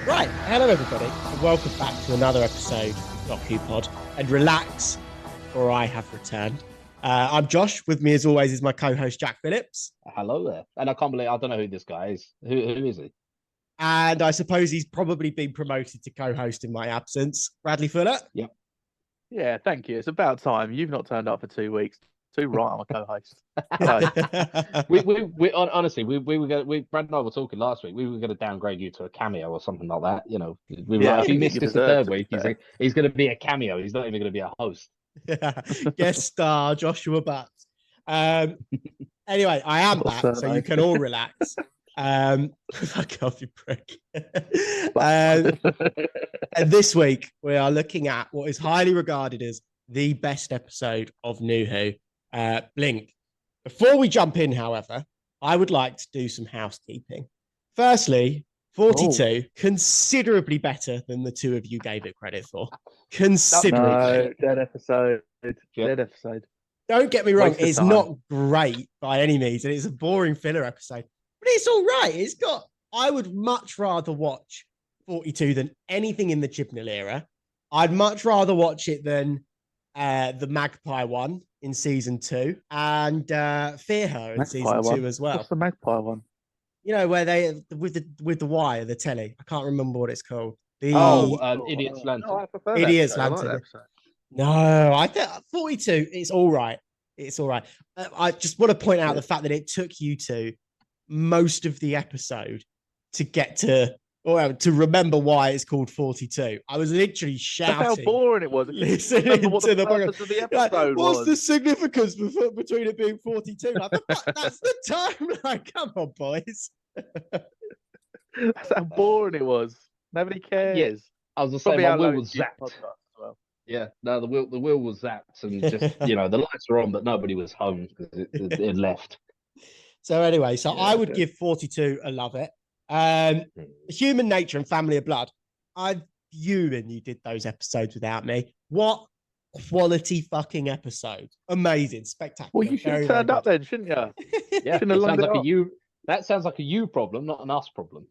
Right, hello everybody, and welcome back to another episode of Docu Pod. And relax, for I have returned. I'm Josh. With me, as always, is my co-host Jack Phillips. Hello there. And I can't believe I don't know who this guy is. Who is he? And I suppose he's probably been promoted to co-host in my absence. Bradley Fuller. Yep. Yeah, thank you. It's about time. You've not turned up for 2 weeks. Too right, I'm a co-host. Hello. Honestly, we were going. Brad and I were talking last week. We were going to downgrade you to a cameo or something like that. You know, we were Yeah, like, if I you think missed you this the deserve third to be week, fair. he's going to be a cameo. He's not even going to be a host. Guest star Joshua Butts. Anyway, I am back, so you can all relax. Fuck off, you prick. And this week, we are looking at what is highly regarded as the best episode of New Who, Blink. Before we jump in, however, I would like to do some housekeeping. Firstly, 42, considerably better than the two of you gave it credit for. Considerably. No, dead episode. Dead episode. Don't get me wrong, Waste of it's time. not great by any means, and it's a boring filler episode, but it's all right. It's got, I would much rather watch 42 than anything in the Chibnall era. I'd much rather watch it than the Magpie one in season 2 and Fear Her in season 2 as well. What's the Magpie one? You know, where they with the wire, the telly. I can't remember what it's called. The Idiot's Lantern. No, I prefer that Idiot's episode. I like Lantern. that episode. No, I think 42. It's all right. It's all right. I just want to point out the fact that it took you two most of the episode to get to, or to remember why it's called 42. I was literally shouting. That's how boring it was. Listening Remember what to the the purpose of the like, episode what's was. the significance between it being 42? Like, that's the time. Like, come on, boys. That's how boring it was. Nobody cares. I was just saying, Probably my our wheel low was key zapped. podcast as well. Yeah, no, the wheel was zapped, and just the lights were on, but nobody was home because it left. So anyway, I would okay. give 42 a love it. Human Nature and Family of Blood. I'm fuming you did those episodes without me. What quality fucking episode. Amazing, spectacular. Well, you should have turned up then, shouldn't you? Yeah, Shouldn't have it sounds lined like it a up. you. That sounds like a you problem, not an us problem.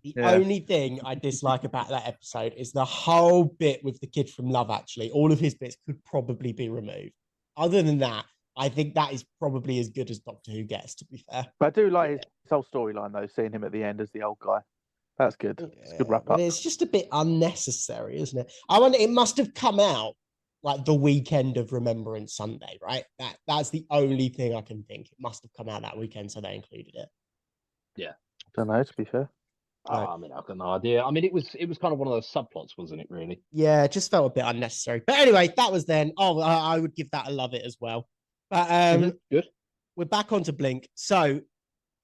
The Yeah. only thing I dislike about that episode is the whole bit with the kid from Love, actually. All of his bits could probably be removed. Other than that, I think that is probably as good as Doctor Who gets, to be fair. But I do like his whole storyline, though, seeing him at the end as the old guy. That's good. It's a good wrap But up. it's just a bit unnecessary, isn't it? I wonder, it must have come out like the weekend of Remembrance Sunday, right? That's the only thing I can think. It must have come out that weekend, so they included it. I don't know, to be fair. Right. I mean, I've got no idea. I mean, it was kind of one of those subplots, wasn't it? Really? Yeah, it just felt a bit unnecessary. But anyway, that was then. Oh, I would give that a love it as well. But Good. we're back onto Blink. So,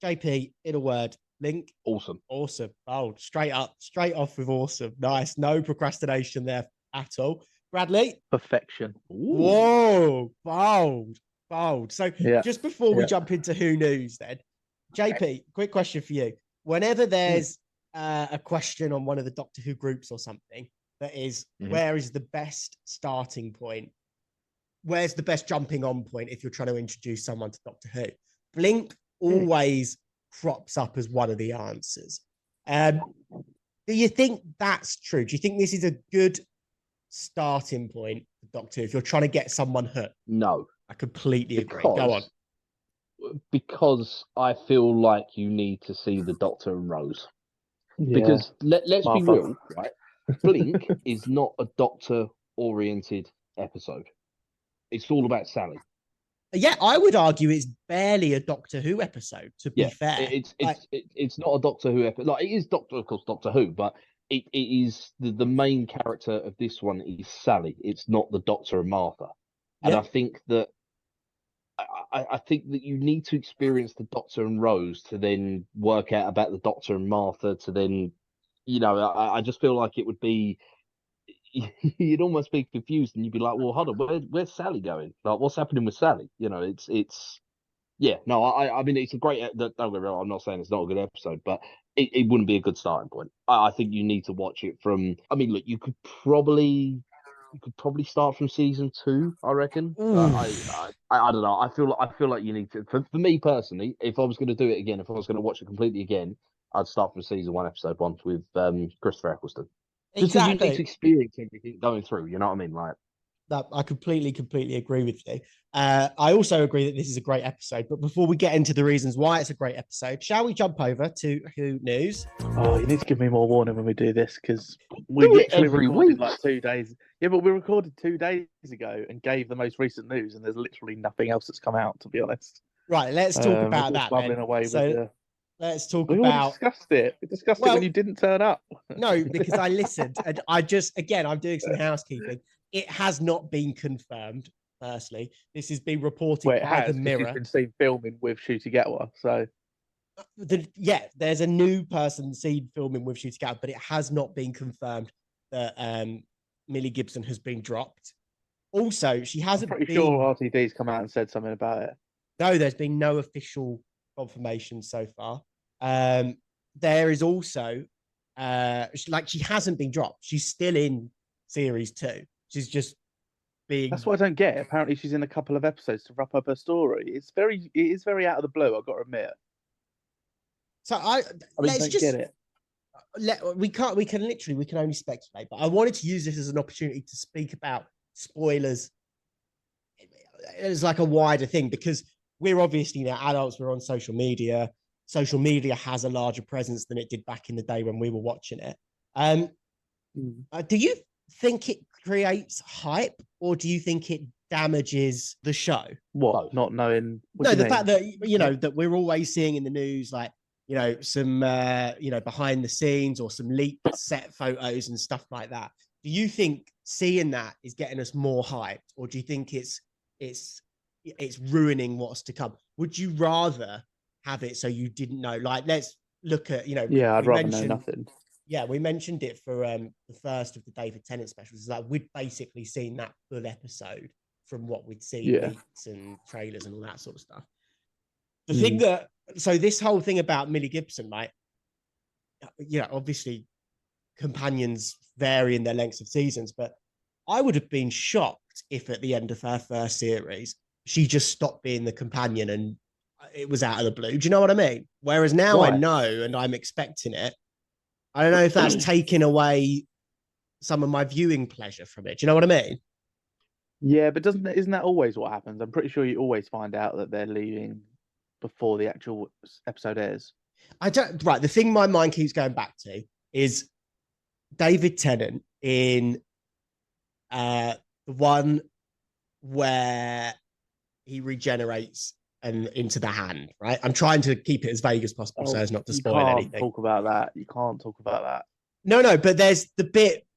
JP, in a word, Blink, Awesome. awesome. Bold, straight off with awesome. Nice. No procrastination there at all. Bradley, Perfection. whoa, bold. So Yeah. just before we Yeah. jump into Who News then, JP, quick question for you. Whenever there's a question on one of the Doctor Who groups or something that is, where is the best starting point? Where's the best jumping on point if you're trying to introduce someone to Doctor Who? Blink always crops up as one of the answers. Do you think that's true? Do you think this is a good starting point for Doctor Who if you're trying to get someone hooked? No, I completely agree. Go on. because I feel like you need to see the Doctor and Rose. Yeah. Because let's be Martha. real, right? Blink is not a Doctor-oriented episode. It's all about Sally. Yeah, I would argue it's barely a Doctor Who episode, to be fair. It's not a Doctor Who episode. Like, it is of course, Doctor Who, but it is the main character of this one is Sally. It's not the Doctor and Martha. And Yeah. I think that you need to experience the Doctor and Rose to then work out about the Doctor and Martha to then, I just feel like it would be, you'd almost be confused and you'd be like, well, hold on, where's Sally going? Like, what's happening with Sally? Yeah, no, I mean, it's a great, don't get me wrong, I'm not saying it's not a good episode, but it wouldn't be a good starting point. I think you need to watch it from, I mean, look, you could probably start from season 2, I reckon. I don't know. I feel like you need to. For me personally, if I was going to do it again, if I was going to watch it completely again, I'd start from season 1, episode 1 with Christopher Eccleston. Just because you need Exactly. to experience everything going through, you know what I mean? Like, That I completely agree with you. I also agree that this is a great episode. But before we get into the reasons why it's a great episode, shall we jump over to Who News? Oh, you need to give me more warning when we do this, because we Do it literally every recorded week. like 2 days. Yeah, but we recorded 2 days ago and gave the most recent news, and there's literally nothing else that's come out, to be honest. Right, let's talk We're about just that bubbling then. away So with the... let's talk We already about. discussed it. We discussed it Well, when you didn't turn up. No, because I listened and I just, again, I'm doing some housekeeping. It has not been confirmed. Firstly, this has been reported Well, it by has, the 'cause Mirror. she's been seen filming with Shooty Gatwa, so There's a new person seen filming with Shooty Gatwa, but it has not been confirmed that Millie Gibson has been dropped. Also, she I'm hasn't pretty been. sure RTD's come out and said something about it. No, there's been no official confirmation so far. There is also, she hasn't been dropped. She's still in series 2. She's just being. That's what I don't get. Apparently, she's in a couple of episodes to wrap up her story. It is very out of the blue, I've got to admit. So I don't get it. We can only speculate, but I wanted to use this as an opportunity to speak about spoilers as like a wider thing, because we're obviously now adults, we're on social media. Social media has a larger presence than it did back in the day when we were watching it. Do you think it creates hype, or do you think it damages the show? What? Not knowing? No, the fact that that we're always seeing in the news, like some behind the scenes or some leaked set photos and stuff like that. Do you think seeing that is getting us more hyped, or do you think it's ruining what's to come? Would you rather have it so you didn't know? Like, let's look at I'd rather know nothing. Yeah, we mentioned it for the first of the David Tennant specials. It's like we'd basically seen that full episode from what we'd seen, leaks and trailers and all that sort of stuff. The thing that, so this whole thing about Millie Gibson, right? Obviously companions vary in their lengths of seasons, but I would have been shocked if at the end of her first series, she just stopped being the companion and it was out of the blue. Do you know what I mean? Whereas now I know and I'm expecting it. I don't know if that's taking away some of my viewing pleasure from it. Do you know what I mean? Yeah, but isn't that always what happens? I'm pretty sure you always find out that they're leaving before the actual episode airs. Right. The thing my mind keeps going back to is David Tennant in the one where he regenerates and into the hand, right? I'm trying to keep it as vague as possible so as not to spoil anything. You can't talk about that. No, but there's the bit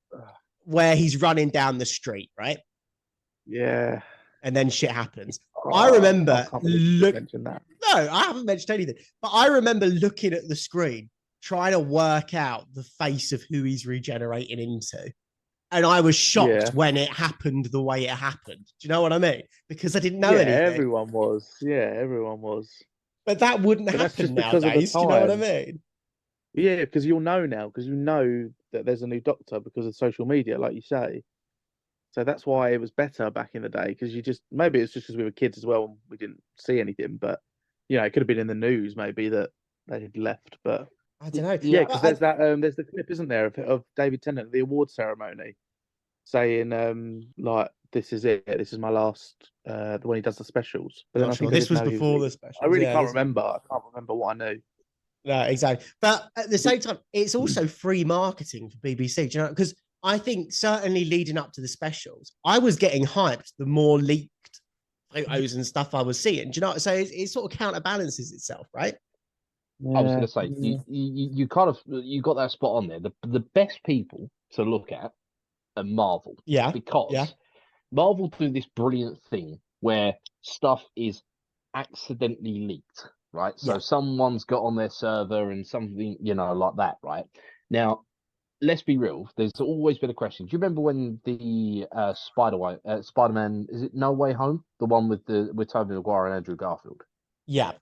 where he's running down the street, right? Yeah. And then shit happens. I remember mention that. No, I haven't mentioned anything. But I remember looking at the screen, trying to work out the face of who he's regenerating into. And I was shocked when it happened the way it happened. Do you know what I mean? Because I didn't know anything. Everyone was. Yeah, everyone was. But that wouldn't happen nowadays. Do you know what I mean? Yeah, because you'll know now, because you know that there's a new Doctor because of social media, like you say. So that's why it was better back in the day, because maybe it's just because we were kids as well and we didn't see anything, but it could have been in the news maybe that they had left, but I don't know. Yeah, because there's the clip, isn't there, of David Tennant at the award ceremony saying like, this is it, this is my last, when he does the specials. But then I think this was before the specials. I really can't remember. I can't remember what I knew. No, exactly. But at the same time, it's also free marketing for BBC. Do you know? Because I think certainly leading up to the specials, I was getting hyped the more leaked photos and stuff I was seeing. Do you know? So it sort of counterbalances itself, right? I was going to say, you got that spot on there. The best people to look at are Marvel. Yeah. Because Marvel do this brilliant thing where stuff is accidentally leaked, right? So someone's got on their server and something, like that, right? Now, let's be real. There's always been a question. Do you remember when the Spider-Man, is it No Way Home? The one with Tobey Maguire and Andrew Garfield? Yeah.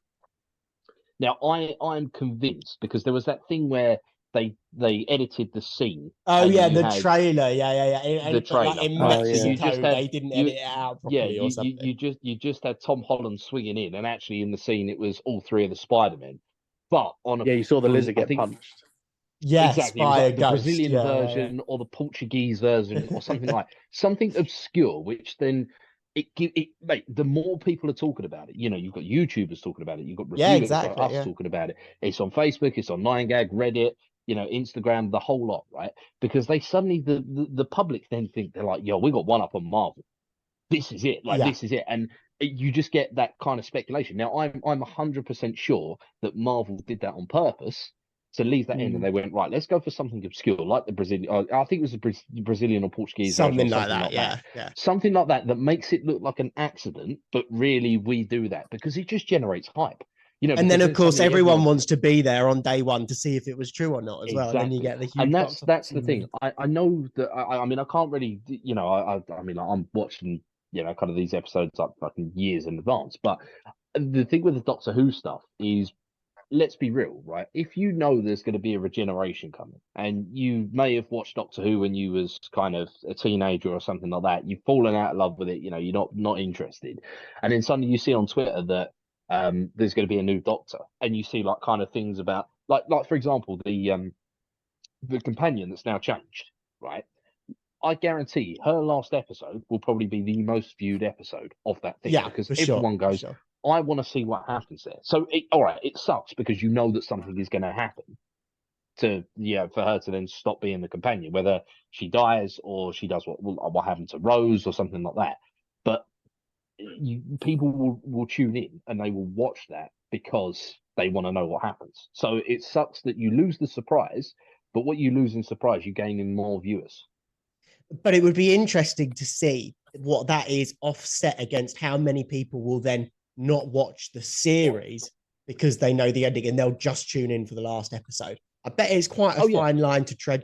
Now, I'm convinced, because there was that thing where they edited the scene. Oh, yeah, the trailer. Yeah. The trailer. Like in Mexico, they didn't edit it out properly or something. You just had Tom Holland swinging in, and actually in the scene, it was all three of the Spider-Men. but on a Yeah, you saw the lizard I get think punched. Yes, exactly, it was by a like the ghost. Brazilian Yeah, version or the Portuguese version or something like something obscure, which then mate, the more people are talking about it, you've got YouTubers talking about it, you've got yeah, reviewers like exactly. us Yeah, talking about it. It's on Facebook, it's on 9gag, Reddit, Instagram, the whole lot, right? Because they suddenly the public then think they're like, yo, we got one up on Marvel. This is it, like yeah. this is it, and you just get that kind of speculation. Now, I'm 100% sure that Marvel did that on purpose to leave that in, and they went, right, let's go for something obscure, like the Brazilian. I think it was the Brazilian or Portuguese version, or Something like something that. like Yeah, that. yeah. Something like that makes it look like an accident, but really we do that because it just generates hype. And then, Because of course, suddenly everyone everyone's wants to be there on day one to see if it was true or not as well. And then you exactly, get the and huge that's box office. that's the thing. I know that I mean I can't really I mean like, I'm watching kind of these episodes up fucking years in advance, but the thing with the Doctor Who stuff is, let's be real, right? If you know there's going to be a regeneration coming, and you may have watched Doctor Who when you was kind of a teenager or something like that, you've fallen out of love with it, you're not interested, and then suddenly you see on Twitter that there's going to be a new Doctor, and you see like kind of things about like for example the companion that's now changed, right? I guarantee her last episode will probably be the most viewed episode of that thing Yeah, because for sure. everyone For goes, sure. I want to see what happens there. So, all right, it sucks because you know that something is going to happen for her to then stop being the companion, whether she dies or she does what happened to Rose or something like that. But people will tune in and they will watch that because they want to know what happens. So it sucks that you lose the surprise, but what you lose in surprise, you gain in more viewers. But it would be interesting to see what that is offset against how many people will then not watch the series because they know the ending and they'll just tune in for the last episode. I bet it's quite a fine line to tread.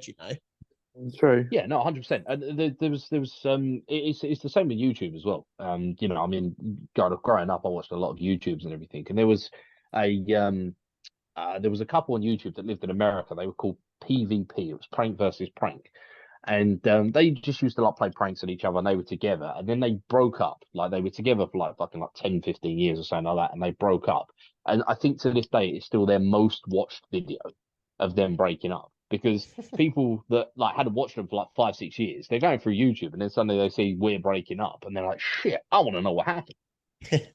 True. Yeah, no, 100%. And there was it's the same with YouTube as well. I mean, growing up, I watched a lot of YouTubes and everything, and there was a couple on YouTube that lived in America. They were called PvP. It was prank versus prank. And they just used to like play pranks on each other, and they were together, and then they broke up. Like they were together for like fucking like 10, 15 years or something like that, and they broke up. And I think to this day it's still their most watched video of them breaking up, because people that like hadn't watched them for like 5, 6 years, they're going through YouTube and then suddenly they see we're breaking up and they're like, shit, I want to know what happened.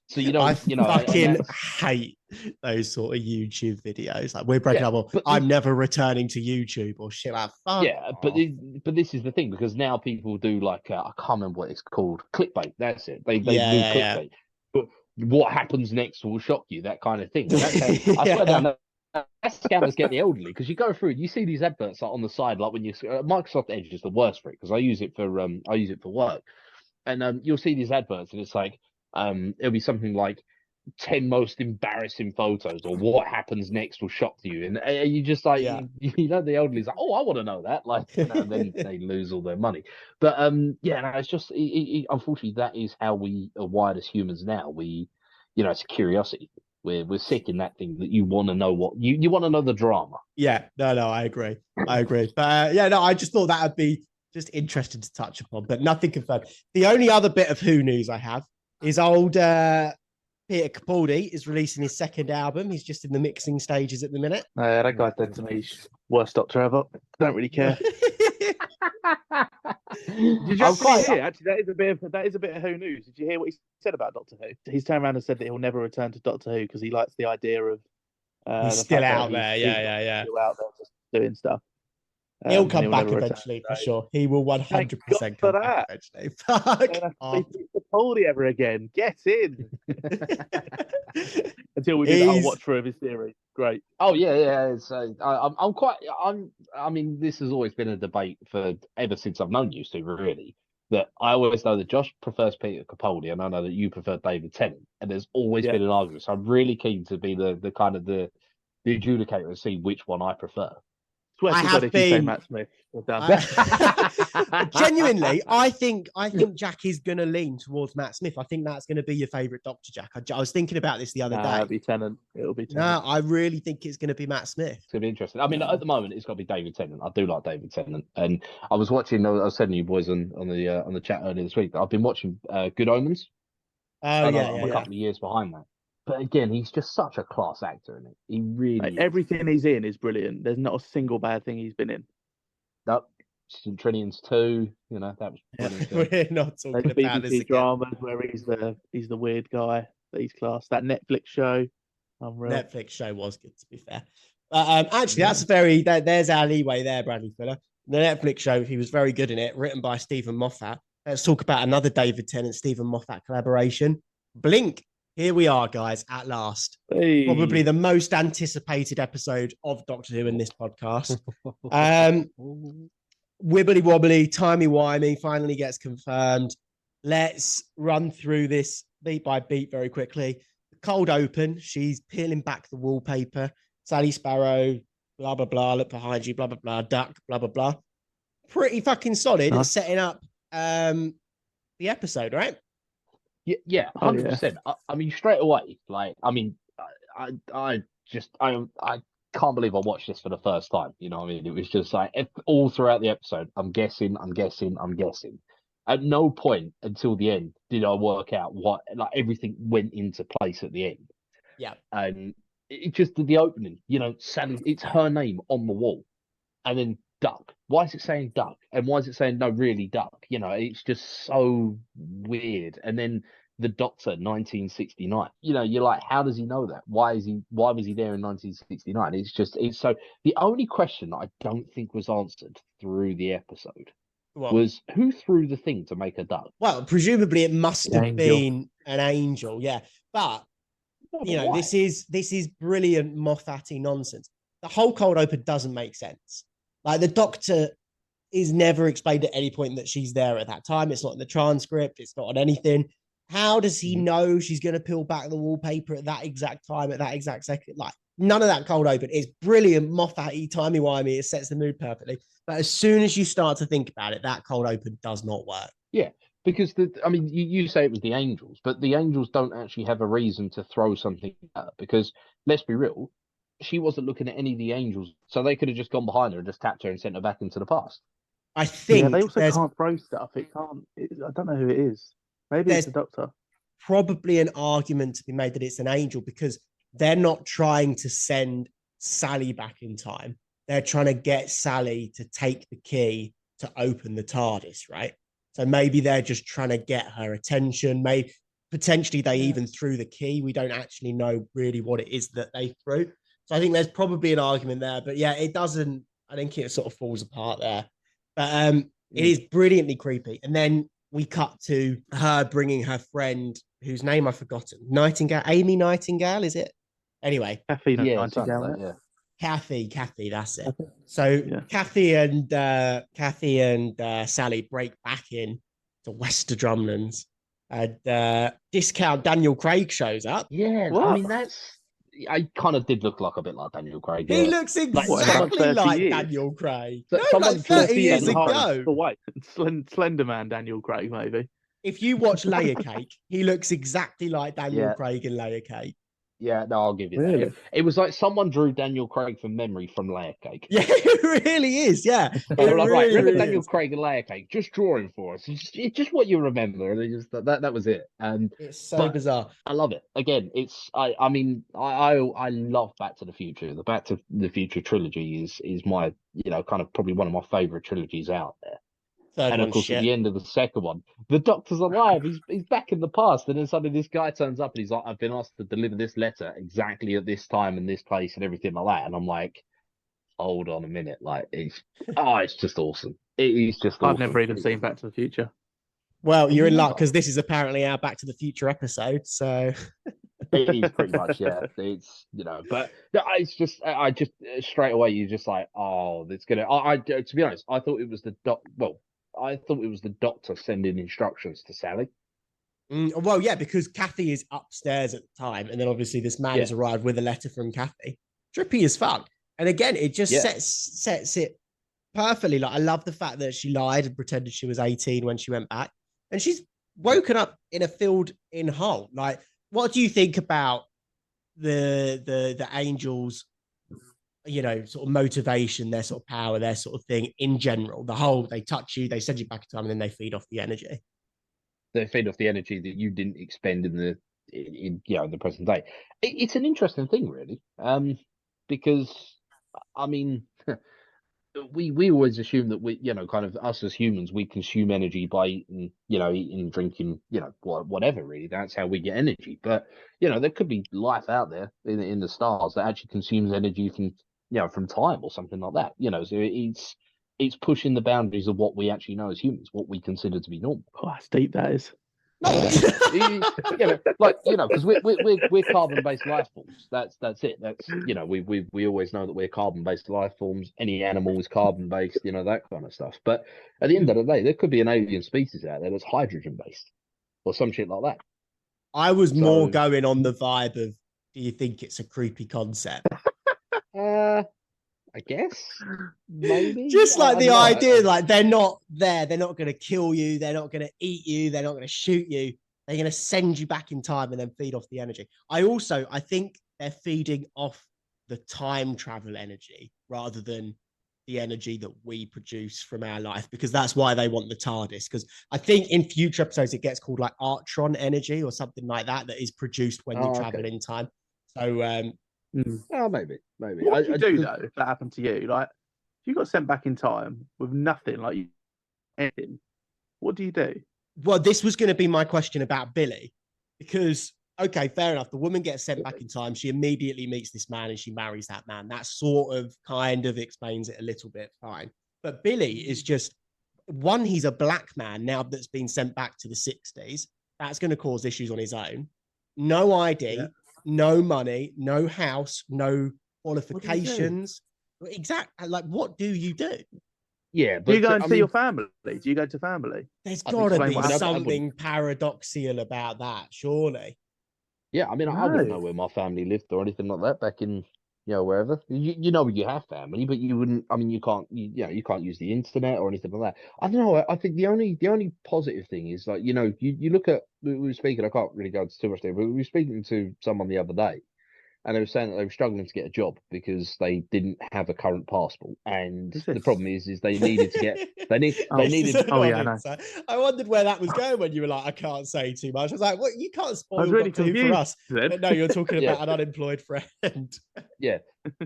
So I fucking hate those sort of YouTube videos. Like we're breaking up, or I'm never returning to YouTube, or shit like fuck. Yeah, but this is the thing, because now people do like I can't remember what it's called, clickbait. That's it. They do clickbait. But what happens next will shock you, that kind of thing. And that's how, I swear down. That's scammers get the elderly, because you go through and you see these adverts like on the side, like when you Microsoft Edge is the worst for it because I use it for work, and you'll see these adverts and it's like it'll be something like 10 most embarrassing photos or what happens next will shock you, and you just like the elderly's like, oh, I want to know that, like and then they lose all their money. But no, it's just unfortunately that is how we are wired as humans now. It's a curiosity. We're sick in that thing that you want to know what you want to know the drama. Yeah, no, I agree. But I just thought that would be just interesting to touch upon, but nothing confirmed. The only other bit of Who news I have is old Peter Capaldi is releasing his second album. He's just in the mixing stages at the minute. That guy said to me, he's worst Doctor ever. Don't really care. Did you actually hear? Actually, that is a bit of Who news. Did you hear what he said about Doctor Who? He's turned around and said that he'll never return to Doctor Who because he likes the idea of he's still out there. Yeah. Still out there just doing stuff. He'll come back eventually for sure. He will 100% come back eventually. Fuck off. Capaldi ever again. Get in. Until we do the whole watch through of his series. Great. Oh yeah. So I mean, this has always been a debate for ever since I've known you two, really. That I always know that Josh prefers Peter Capaldi, and I know that you prefer David Tennant, and there's always been an argument. So I'm really keen to be the kind of the adjudicator and see which one I prefer. I have been Matt Smith. Genuinely, I think Jack is going to lean towards Matt Smith. I think that's going to be your favorite Doctor, Jack. I was thinking about this the other day. It'll be Tennant. No, I really think it's going to be Matt Smith. It's going to be interesting. I mean, at the moment, it's got to be David Tennant. I do like David Tennant, and I was telling you boys on the chat earlier this week that I've been watching Good Omens. I'm a couple of years behind that. But again, he's just such a class actor, isn't he? He really is. Everything he's in is brilliant. There's not a single bad thing he's been in. Nope. Trinians 2, that was brilliant. We're not talking Those about this BBC again. dramas where he's the weird guy that he's class. That Netflix show, unreal. Netflix show was good, to be fair. Actually, that's there's our leeway there, Bradley Fuller. The Netflix show, he was very good in it, written by Stephen Moffat. Let's talk about another David Tennant, Stephen Moffat collaboration. Blink. Here we are, guys, at last. Hey. Probably the most anticipated episode of Doctor Who in this podcast. Wibbly wobbly, timey-wimey finally gets confirmed. Let's run through this beat by beat very quickly. Cold open, she's peeling back the wallpaper. Sally Sparrow, blah, blah, blah, look behind you, blah, blah, blah, duck, blah, blah, blah. Pretty fucking solid. It's setting up the episode, right? Yeah, 100%. I mean, straight away, I can't believe I watched this for the first time. You know what I mean? It was just like all throughout the episode, I'm guessing. At no point until the end did I work out what, everything went into place at the end. Yeah. And it just the opening, Sally, it's her name on the wall. And then duck. Why is it saying duck? And why is it saying no, really duck? It's just so weird. And then the Doctor, 1969. You're like, how does he know that? Why was he there in 1969? It's so the only question that I don't think was answered through the episode was who threw the thing to make a duck? Well, presumably it must have been an angel, yeah. But why? this is brilliant Moffat-y nonsense. The whole cold open doesn't make sense. The Doctor is never explained at any point that she's there at that time. It's not in the transcript. It's not on anything. How does he know she's going to peel back the wallpaper at that exact time, at that exact second? None of that cold open. It's brilliant Moffat-y, timey-wimey. It sets the mood perfectly. But as soon as you start to think about it, that cold open does not work. Yeah, because you say it was the angels, but the angels don't actually have a reason to throw something at her, because let's be real, she wasn't looking at any of the angels, so they could have just gone behind her and just tapped her and sent her back into the past. I think they also can't throw stuff. I don't know who it is. Maybe it's the Doctor. Probably an argument to be made that it's an angel, because they're not trying to send Sally back in time. They're trying to get Sally to take the key to open the TARDIS, right? So maybe they're just trying to get her attention. Maybe potentially they even threw the key. We don't actually know really what it is that they threw. So I think there's probably an argument there. But yeah, it doesn't. I think it sort of falls apart there. But it is brilliantly creepy. And then we cut to her bringing her friend, whose name I've forgotten. Nightingale, Amy Nightingale, is it? Anyway. Kathy Nightingale. Yeah. Kathy, that's it. So Kathy and Sally break back in to Wester Drumlands, and discount Daniel Craig shows up. Yeah, what? I kind of did look like a bit like Daniel Craig. Yeah. He looks exactly like Daniel Craig. No, 30 years ago. Slender Man Daniel Craig, maybe. If you watch Layer Cake, he looks exactly like Daniel Craig in Layer Cake. Yeah, no, I'll give you that. It was like someone drew Daniel Craig from memory from Layer Cake. Yeah, it really is. Yeah, remember Daniel Craig and Layer Cake? Just draw him for us. It's just what you remember. And that was it. And it's so bizarre. I love it. Again, I love Back to the Future. The Back to the Future trilogy is my kind of probably one of my favorite trilogies out there. And of course, at the end of the second one, the Doctor's alive. He's back in the past, and then suddenly this guy turns up, and he's like, "I've been asked to deliver this letter exactly at this time and this place and everything like that." And I'm like, "Hold on a minute!" It's just awesome. It is just. I've never even seen Back to the Future. Well, you're in luck, because this is apparently our Back to the Future episode. So it is pretty much, yeah. It's but it's just I just straight away you're just like, oh, it's gonna. To be honest, I thought it was the Doctor sending instructions to Sally. Well, yeah, because Kathy is upstairs at the time, and then obviously this man has arrived with a letter from Kathy. Trippy as fuck. And again, it just sets it perfectly. I love the fact that she lied and pretended she was 18 when she went back, and she's woken up in a field in Hull. What do you think about the angels? Sort of motivation, their sort of power, their sort of thing in general. The whole, they touch you, they send you back in time, and then they feed off the energy. They feed off the energy that you didn't expend in the in the present day. It's an interesting thing, really, because I mean, we always assume that we, kind of us as humans, we consume energy by eating, drinking, whatever. Really, that's how we get energy. But there could be life out there in the stars that actually consumes energy from time or something like that. So it's pushing the boundaries of what we actually know as humans, what we consider to be normal. Oh, that's deep, that is. No, because we're carbon-based life forms. That's it. That's we always know that we're carbon-based life forms. Any animal is carbon-based, that kind of stuff. But at the end of the day, there could be an alien species out there that's hydrogen-based or some shit like that. I was more going on the vibe of, do you think it's a creepy concept? I guess maybe. Just like the idea, like they're not there, they're not going to kill you, they're not going to eat you, they're not going to shoot you, they're going to send you back in time and then feed off the energy. I think they're feeding off the time travel energy rather than the energy that we produce from our life, because that's why they want the TARDIS. Because I think in future episodes it gets called like Artron energy or something like that is produced when you travel in time. So maybe. What would you do though if that happened to you? Like, if you got sent back in time with nothing, like anything, what do you do? Well, this was going to be my question about Billy, because okay, fair enough. The woman gets sent back in time. She immediately meets this man and she marries that man. That sort of kind of explains it a little bit. Fine. But Billy is just one. He's a black man now that's been sent back to the 60s. That's going to cause issues on his own. No ID, no money, no house, no qualifications. Exactly. Like, what do you do? Yeah, but do you go and see your family? Do you go to family? There's got to be something paradoxical about that, surely. Yeah, I mean, I wouldn't know where my family lived or anything like that back in, wherever. You have family, but you wouldn't. I mean, you can't use the internet or anything like that. I don't know. I think the only positive thing is like, you look at, we were speaking. I can't really go into too much there, but we were speaking to someone the other day, and they were saying that they were struggling to get a job because they didn't have a current passport. And the problem is they needed to get I wondered where that was going when you were like, I can't say too much. I was like, well, you can't spoil really Doctor Who for us. But no, you're talking about an unemployed friend. Yeah,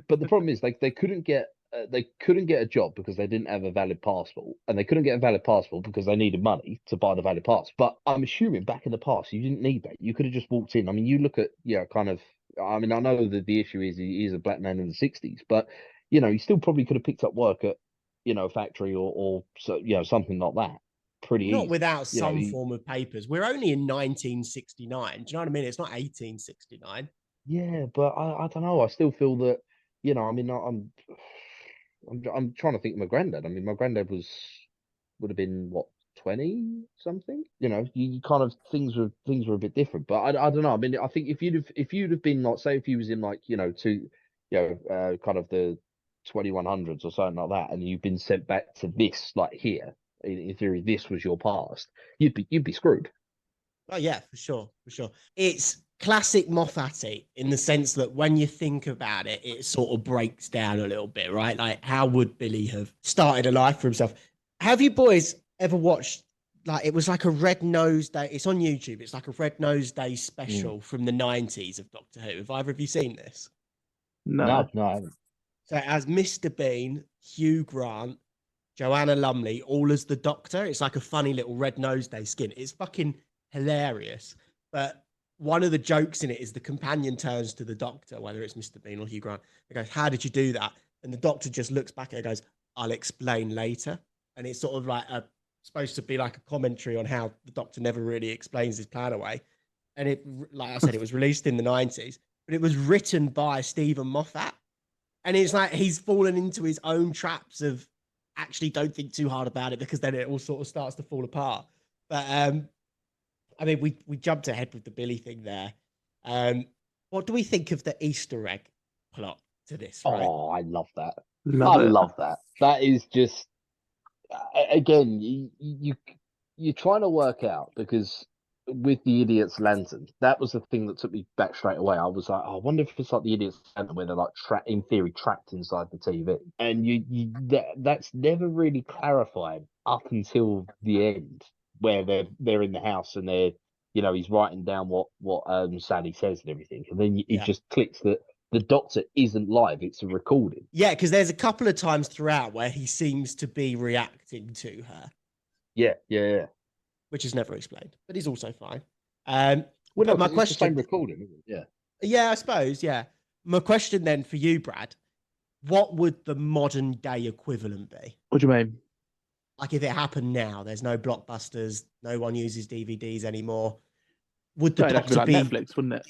but the problem is like they couldn't get a job because they didn't have a valid passport, and they couldn't get a valid passport because they needed money to buy the valid pass. But I'm assuming back in the past you didn't need that. You could have just walked in. I mean, you look at kind of. I mean, I know that the issue is he is a black man in the 60s, but he still probably could have picked up work at a factory or something like that. Pretty not easy. Without some form of papers. We're only in 1969. Do you know what I mean? It's not 1869. Yeah, but I don't know. I still feel that I mean, I'm trying to think of my granddad. I mean, my granddad would have been what, 20 something. You kind of things were a bit different. But I don't know. I mean, I think if you'd have been like, say, if you was in like kind of the 2100s or something like that, and you've been sent back to this, like here, in theory, this was your past, you'd be screwed. Oh yeah, for sure. It's classic Moffat in the sense that when you think about it, it sort of breaks down a little bit, right? Like, how would Billy have started a life for himself? Have you boys ever watched, like, it was like a Red Nose Day? It's on YouTube. It's like a Red Nose Day special from the 90s of Doctor Who. Have either of you seen this? No, I haven't. So it has Mr. Bean, Hugh Grant, Joanna Lumley, all as the Doctor. It's like a funny little Red Nose Day skin. It's fucking hilarious. But one of the jokes in it is the companion turns to the Doctor, whether it's Mr. Bean or Hugh Grant, and goes, "How did you do that?" And the Doctor just looks back and goes, "I'll explain later." And it's sort of like supposed to be like a commentary on how the Doctor never really explains his plan away. And it, like I said, it was released in the 90s, but it was written by Stephen Moffat. And it's like he's fallen into his own traps of actually don't think too hard about it, because then it all sort of starts to fall apart. But I mean, we jumped ahead with the Billy thing there. What do we think of the Easter egg plot to this? Right? Oh, I love that. I love that. That is just, again, you're trying to work out, because with the idiot's lantern, that was the thing that took me back straight away. I was like, oh, I wonder if it's like the idiot's lantern where they're like in theory trapped inside the TV, and that's never really clarified up until the end, where they're in the house and they're he's writing down what Sally says and everything, and then it Yeah. just clicks that the Doctor isn't live; it's a recording. Yeah, because there's a couple of times throughout where he seems to be reacting to her. Yeah. Which is never explained, but he's also fine. Well, no, but my 'cause it's the same question, recording, isn't it? Yeah. yeah, I suppose, yeah. My question then for you, Brad, what would the modern day equivalent be? What do you mean? Like if it happened now, there's no blockbusters, no one uses DVDs anymore. Would the It'd have to Doctor be like be? Netflix, wouldn't it?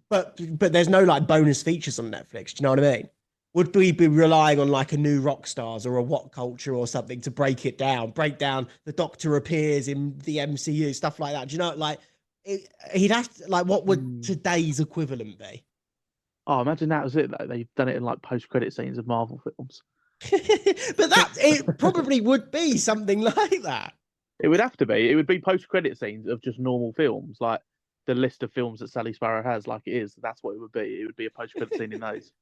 But there's no like bonus features on Netflix. Do you know what I mean? Would we be relying on like a new Rockstars or a What Culture or something to break down the Doctor appears in the MCU, stuff like that? Do you know, like he'd have to, like, what would today's equivalent be? Oh, imagine that was it. Like, they've done it in like post-credit scenes of Marvel films. But that it probably would be something like that. It would have to be. It would be post-credit scenes of just normal films, like the list of films that Sally Sparrow has, like it is. That's what it would be. It would be a post-credit scene in those.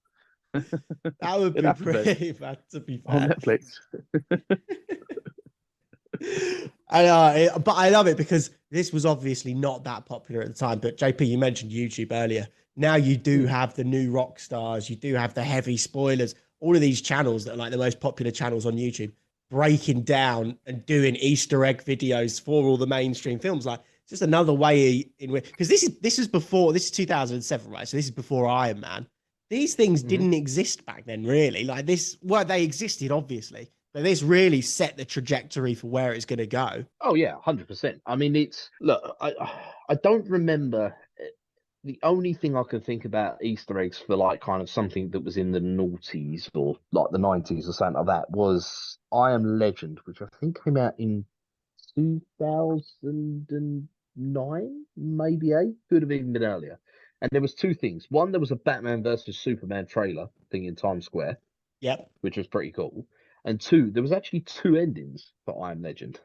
That would be pretty bad, to be fair. On Netflix. But I love it because this was obviously not that popular at the time. But JP, you mentioned YouTube earlier. Now you do have the new rock stars. You do have the heavy spoilers. All of these channels that are like the most popular channels on YouTube, breaking down and doing Easter egg videos for all the mainstream films. Like it's just another way in which, because this is 2007, right? So this is before Iron Man. These things didn't exist back then, really. Like this, well, they existed obviously, but this really set the trajectory for where it's going to go. Oh yeah, 100%. I mean, I don't remember. The only thing I can think about Easter eggs for like kind of something that was in the noughties or like the 90s or something like that was I Am Legend, which I think came out in 2009, maybe eight, could have even been earlier. And there was two things. One, there was a Batman versus Superman trailer thing in Times Square, Yep. which was pretty cool. And two, there was actually two endings for I Am Legend.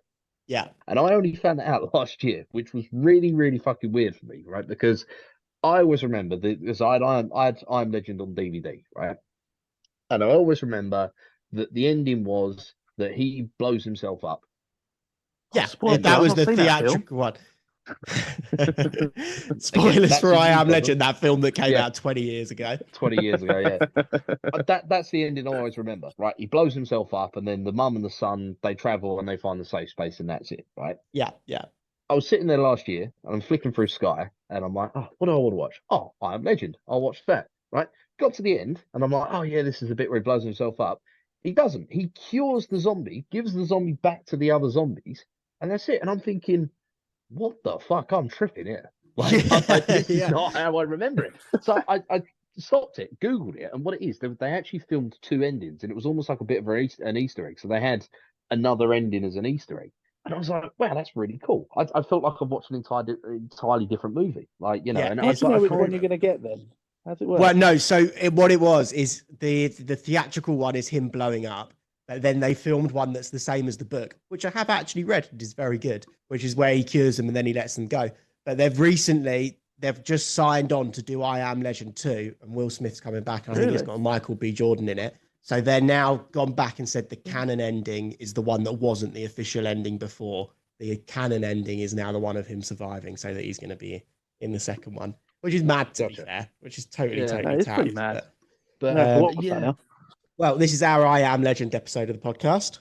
Yeah. And I only found that out last year, which was really, really fucking weird for me, right? Because I always remember because I had I Am Legend on DVD, right? And I always remember that the ending was that he blows himself up. Yeah, that was the theatrical one. Spoilers for I Am Legend, that film that came out 20 years ago. 20 years ago, yeah. That's the ending I always remember, right? He blows himself up, and then the mum and the son, they travel and they find the safe space, and that's it, right? Yeah. I was sitting there last year, and I'm flicking through Sky, and I'm like, oh, what do I want to watch? Oh, I Am Legend. I'll watch that, right? Got to the end, and I'm like, oh, yeah, this is a bit where he blows himself up. He doesn't. He cures the zombie, gives the zombie back to the other zombies, and that's it. And I'm thinking, what the fuck? I'm tripping here. Like, this is not how I remember it. So I stopped it, Googled it, and what it is, they actually filmed two endings, and it was almost like a bit of an Easter egg. So they had another ending as an Easter egg. And I was like, wow, that's really cool. I felt like I've watched an entirely different movie. Like, you know, and I don't know which one you're going to get then. How's it work? Well, no. So what it was is the theatrical one is him blowing up. But then they filmed one that's the same as the book, which I have actually read. It is very good, which is where he cures them and then he lets them go. But they've just signed on to do I Am Legend 2, and Will Smith's coming back. And I think it's got Michael B. Jordan in it. So they're now gone back and said the canon ending is the one that wasn't the official ending before. The canon ending is now the one of him surviving, so that he's going to be in the second one, which is mad to be fair, which is totally pretty mad. But yeah. Well, this is our I Am Legend episode of the podcast.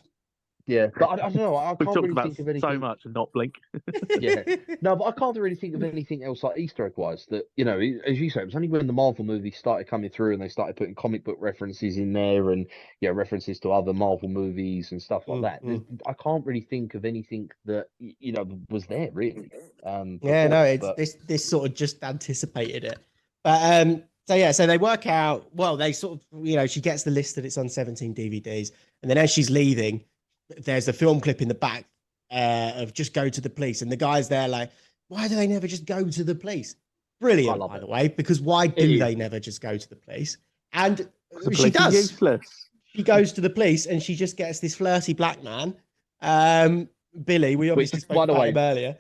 Yeah, but I don't know. I can't really think of anything so much and not blink. Yeah, no, but I can't really think of anything else like Easter egg wise that, you know, as you say, it was only when the Marvel movies started coming through and they started putting comic book references in there and references to other Marvel movies and stuff like that. I can't really think of anything that was there really. This sort of just anticipated it, but so they work out. Well, they sort of she gets the list that it's on 17 DVDs, and then as she's leaving, there's a film clip in the back of just go to the police. And the guy's there like, why do they never just go to the police? Brilliant, by the way, because why do they never just go to the police? And she does. Useless. She goes to the police and she just gets this flirty black man. Billy, we obviously spoke about him earlier.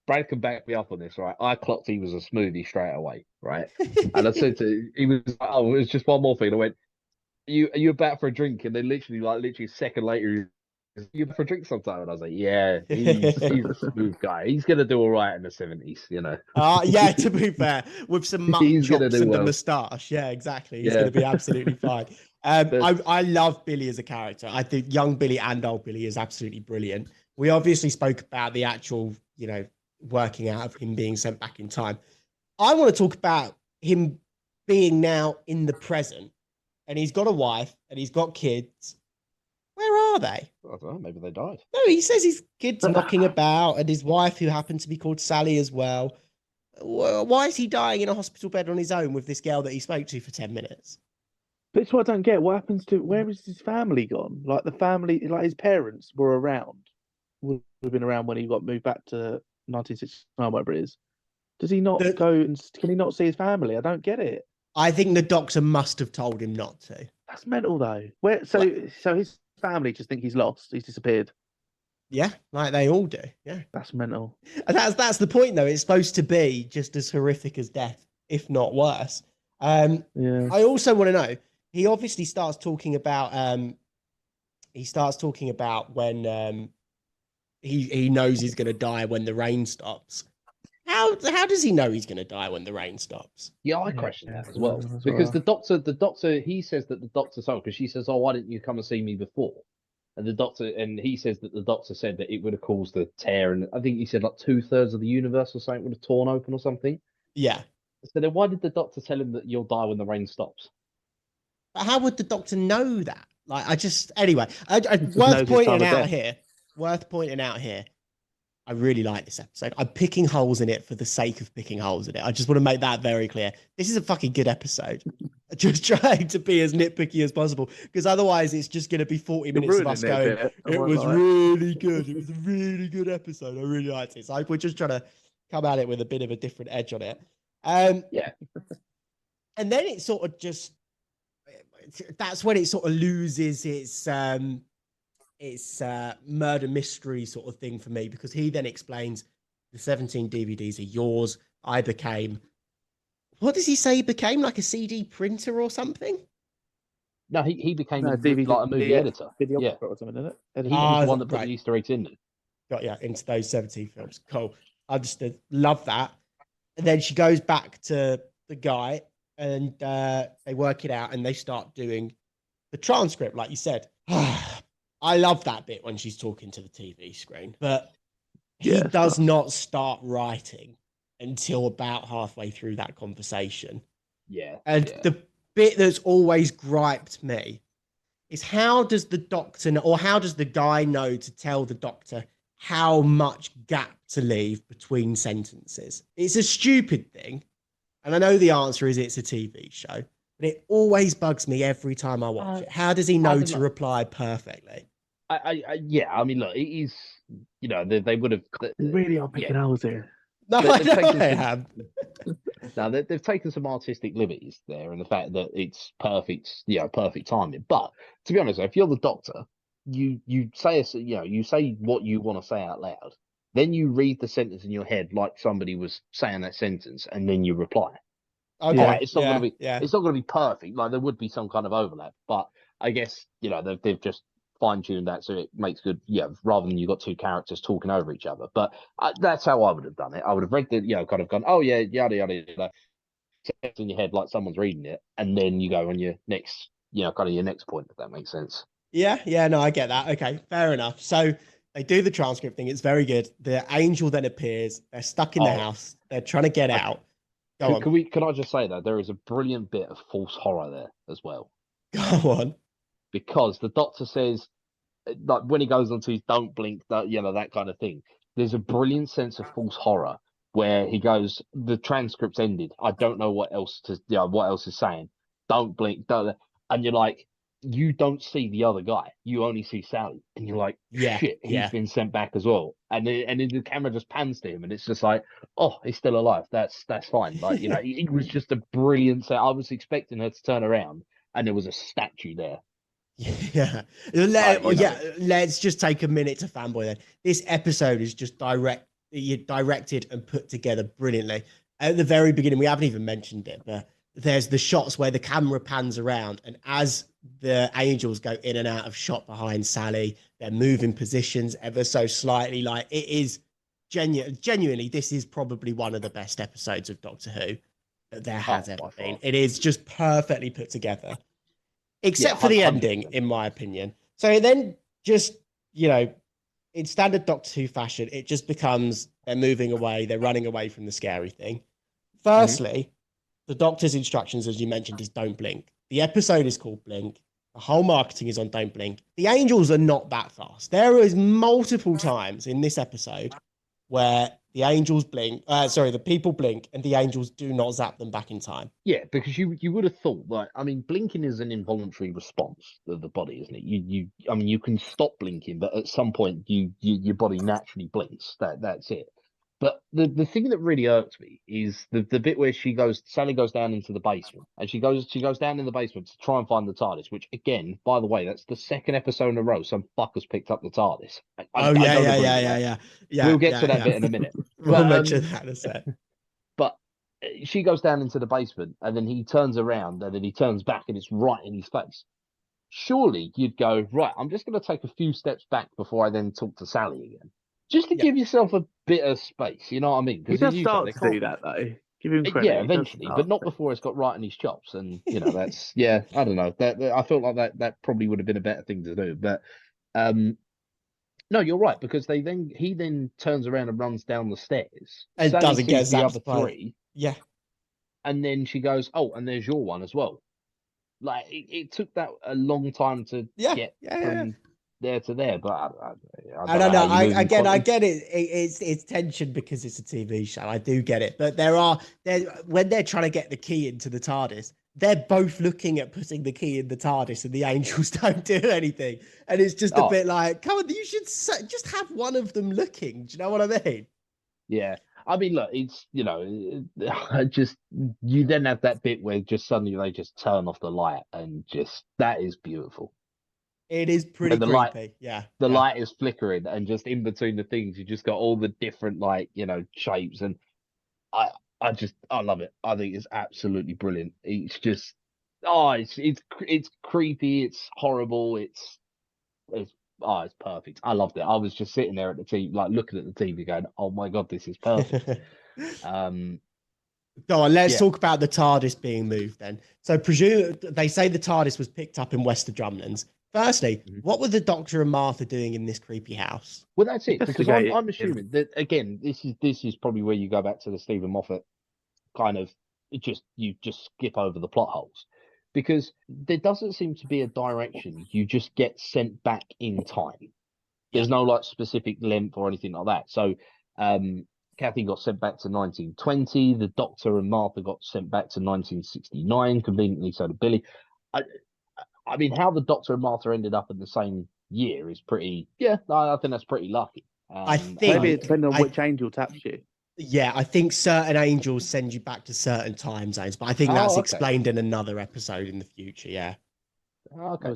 Brad can back me up on this, right? I clocked he was a smoothie straight away, right? And I said to he was like, oh, it was just one more thing. I went, are you about for a drink? And then literally a second later, You for a drink sometime, and I was like, yeah, he's a smooth guy. He's gonna do all right in the 70s, you know. Yeah, to be fair, with some mutton He's gonna chops do and a well. moustache. Yeah, exactly. He's Yeah, going to be absolutely fine. but I love Billy as a character. I think young Billy and old Billy is absolutely brilliant. We obviously spoke about the actual, working out of him being sent back in time. I want to talk about him being now in the present, and he's got a wife and he's got kids. Where are they? I don't know, maybe they died. No, he says his kids knocking about, and his wife, who happened to be called Sally as well. Why is he dying in a hospital bed on his own with this girl that he spoke to for 10 minutes? But it's what I don't get. What happens to where is his family gone? Like the family, like his parents were around, would have been around when he got moved back to 1969, whatever it is. Does he not go and can he not see his family? I don't get it. I think the doctor must have told him not to. That's mental though. Where so his family just think he's lost. He's disappeared. Yeah, like they all do. Yeah, that's mental. And that's the point, though. It's supposed to be just as horrific as death, if not worse. I also want to know. He obviously starts talking about. He starts talking about when he knows he's going to die when the rain stops. How does he know he's going to die when the rain stops? Yeah, I question that as well because the doctor, he says that the doctor told because she says, "Oh, why didn't you come and see me before?" And he says that the doctor said that it would have caused a tear, and I think he said like 2/3 of the universe or something would have torn open or something. Yeah. So then, why did the doctor tell him that you'll die when the rain stops? But how would the doctor know that? Like, anyway, worth pointing out here. Worth pointing out here. I really like this episode. I'm picking holes in it for the sake of picking holes in it. I just want to make that very clear. This is a fucking good episode. Just trying to be as nitpicky as possible because otherwise it's just going to be 40 minutes of us going, it was really good. It was a really good episode. I really liked it. So we're just trying to come at it with a bit of a different edge on it. Yeah. And then it sort of just, that's when it sort of loses its murder mystery sort of thing for me because he then explains the 17 DVDs are yours. I became, what does he say he became? Like a CD printer or something? No, he became DVD, like a movie editor. Yeah. Or something, isn't it? He's the one that put the Easter eggs in there. Got into those 17 films. Cool. I just love that. And then she goes back to the guy and they work it out and they start doing the transcript, like you said. I love that bit when she's talking to the TV screen, but he does not start writing until about halfway through that conversation. Yeah. And the bit that's always griped me is how does the doctor know, or how does the guy know to tell the doctor how much gap to leave between sentences? It's a stupid thing. And I know the answer is it's a TV show, but it always bugs me every time I watch it. How does he know to reply perfectly? I mean, look, it is, they would have. They really are picking holes here. No, they have. Now, they've taken some artistic liberties there and the fact that it's perfect, perfect timing. But to be honest, if you're the doctor, you say, you say what you want to say out loud. Then you read the sentence in your head like somebody was saying that sentence, and then you reply. Okay, right, it's not going to be, it's not going to be perfect. Like there would be some kind of overlap, but I guess they've just fine-tuned that so it makes good. Rather than you got two characters talking over each other. But that's how I would have done it. I would have read the, kind of gone, oh yeah, yada yada yada, text in your head like someone's reading it, and then you go on your next, kind of your next point. If that makes sense. Yeah, no, I get that. Okay, fair enough. So they do the transcript thing. It's very good. The angel then appears. They're stuck in the house. They're trying to get out. Can I just say that there is a brilliant bit of false horror there as well? Go on. Because the doctor says, like when he goes on to his don't blink, that kind of thing. There's a brilliant sense of false horror where he goes, the transcript's ended. I don't know what else is saying. Don't blink, don't. And you're like, you don't see the other guy. You only see Sally, and you're like, shit, he's been sent back as well. And then the camera just pans to him, and it's just like, oh, he's still alive. That's fine. Like it was just a brilliant set. I was expecting her to turn around, and there was a statue there. Yeah, let's just take a minute to fanboy then. This episode is just directed and put together brilliantly. At the very beginning, we haven't even mentioned it, but there's the shots where the camera pans around, and as the angels go in and out of shot behind Sally, they're moving positions ever so slightly. Like, it is genuinely, this is probably one of the best episodes of Doctor Who that there has ever been. It is just perfectly put together, except for the 100%. ending, in my opinion. So then, just, you know, in standard Doctor Who fashion, it just becomes they're moving away, they're running away from the scary thing. Firstly, the Doctor's instructions, as you mentioned, is don't blink. The episode is called Blink. The whole marketing is on don't blink. The angels are not that fast. There is multiple times in this episode where the angels blink, the people blink, and the angels do not zap them back in time. Yeah, because you would have thought, like, I mean, blinking is an involuntary response of the body, isn't it? I mean, you can stop blinking, but at some point, your body naturally blinks. That's it. But the thing that really irks me is the bit where Sally goes down into the basement, and she goes down in the basement to try and find the TARDIS. Which, again, by the way, that's the second episode in a row some fuckers picked up the TARDIS. Yeah. We'll get to that bit in a minute. We'll mention that in a sec. But she goes down into the basement, and then he turns around, and then he turns back, and it's right in his face. Surely you'd go, right, I'm just going to take a few steps back before I then talk to Sally again. Just to give yourself a bit of space, you know what I mean? He does start to do that, though. Give him credit. Yeah, eventually, but not before it's got right in his chops. And, you know, that's, I don't know. I felt like that probably would have been a better thing to do. But, no, you're right, because he then turns around and runs down the stairs. And Sally doesn't get sees the other zapped three. Yeah. And then she goes, oh, and there's your one as well. Like, it took that a long time to get from there to there, but I don't know. I get it. It's tension because it's a TV show. I do get it, but when they're trying to get the key into the TARDIS, they're both looking at putting the key in the TARDIS, and the angels don't do anything, and it's just a bit like, come on, you should just have one of them looking. Do you know what I mean? Yeah. I mean, look, it's, you know, you then have that bit where just suddenly they just turn off the light, and just, that is beautiful. It is pretty creepy. The light is flickering, and just in between the things, you just got all the different, like, you know, shapes. And I love it. I think it's absolutely brilliant. It's just, it's creepy. It's horrible. It's perfect. I loved it. I was just sitting there at the TV, like looking at the TV going, oh my God, this is perfect. Go on, let's talk about the TARDIS being moved then. So they say the TARDIS was picked up in West of Drumlands. Firstly, what were the Doctor and Martha doing in this creepy house? Well, that's it, because I'm assuming that, again, this is probably where you go back to the Stephen Moffat kind of, you just skip over the plot holes, because there doesn't seem to be a direction. You just get sent back in time. There's no like specific length or anything like that. So Kathy got sent back to 1920. The Doctor and Martha got sent back to 1969. Conveniently, so did Billy. I mean, how the Doctor and Martha ended up in the same year is pretty. I think that's pretty lucky. I think maybe it depends on which angel taps you. Yeah, I think certain angels send you back to certain time zones, but I think that's explained in another episode in the future. Yeah. Okay.